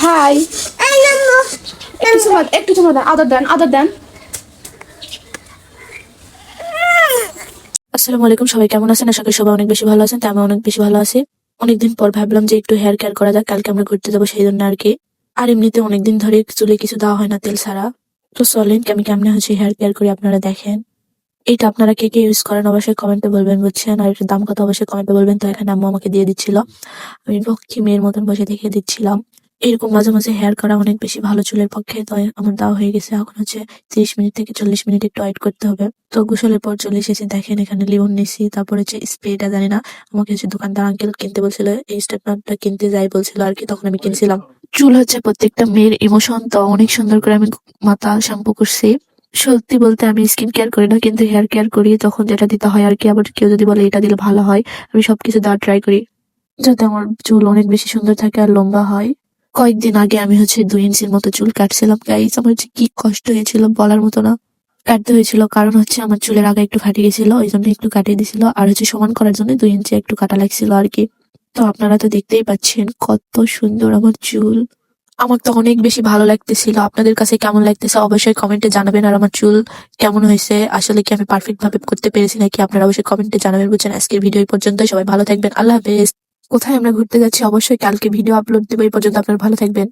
High, একটু চুমা দেন, আদর দেন। আসসালামু আলাইকুম, সবাই কেমন আছেন? আশা করি সবাই অনেক বেশি ভালো আছেন। তো আমি অনেক বেশি ভালো আছি। অনেকদিন পর ভাবলাম যে একটু হেয়ার কেয়ার করা যাক, কালকে আমরা ঘুরতে যাবো সেই জন্য আর কি। আর এমনিতে অনেকদিন ধরে চুলে কিছু দেওয়া হয় না তেল ছাড়া। তো চলেন আমি কেমনে হচ্ছে হেয়ার কেয়ার করি আপনারা দেখেন। এইটা আপনারা কে কে ইউজ করেন অবশ্যই কমেন্টে বলবেন, বুঝছেন? আর এটার দাম কত অবশ্যই কমেন্টে বলবেন। তো এখানে আম্মু আমাকে দিয়ে দিচ্ছিল, আমি লক্ষ্মী মেয়ের মতন বসে দেখে দিচ্ছিলাম। এরকম মাঝে মাঝে হেয়ার করা অনেক বেশি ভালো চুলের পক্ষে। তো আমার দেওয়া হয়ে গেছে, এখন হচ্ছে 30 মিনিট থেকে 40 মিনিট একটু ওয়েট করতে হবে। তো গোসলের পর চলে এসেছি, দেখেন এখানে লিমন নিছি, তারপর হচ্ছে স্প্রেটা জানি না, আমাকে হচ্ছে দোকানদার আঙ্কেল কিনতে বলছিল, এই স্টেটমেন্টটা কিনতে যাই বলছিল আর কি, তখন আমি কিনছিলাম। চুল হচ্ছে প্রত্যেকটা মেয়ের ইমোশন, তো অনেক সুন্দর করে আমি মাথা শ্যাম্পু করছি। সত্যি বলতে আমি স্কিন কেয়ার করি না, কিন্তু হেয়ার কেয়ার করি, তখন যেটা দিতে হয় আর কি। আবার কেউ যদি বলে এটা দিলে ভালো হয়, আমি সবকিছু দেওয়ার ট্রাই করি যাতে আমার চুল অনেক বেশি সুন্দর থাকে আর লম্বা হয়। কয়েকদিন আগে আমি হচ্ছে 2 ইঞ্চির মতো চুল কাটছিলাম গাইস, আমার যে কি কষ্ট হয়েছিল বলার মতো না। কাটতে হয়েছিল কারণ হচ্ছে আমার চুলের আগা একটু ফাটে গেছিল, ওই জন্য একটু কাটিয়ে দিছিল, আর হচ্ছে সমান করার জন্য 2 ইঞ্চি একটু কাটা লাগছিল আর কি। তো আপনারা তো দেখতেই পাচ্ছেন কত সুন্দর আমার চুল। আমার তো অনেক বেশি ভালো লাগতেছিল। আপনাদের কাছে কেমন লাগতেছে অবশ্যই কমেন্টে জানাবেন। আর আমার চুল কেমন হয়েছে, আসলে কি আমি পারফেক্ট ভাবে করতে পেরেছি নাকি, আপনারা অবশ্যই কমেন্টে জানাবেন, বুঝছেন? আজকের ভিডিও এই পর্যন্তই, সবাই ভালো থাকবেন, আল্লাহ হাফেজ। কোথায় আমরা ঘুরতে যাচ্ছি অবশ্যই কালকে ভিডিও আপলোড দেবো, এই পর্যন্ত আপনারা ভালো থাকবেন।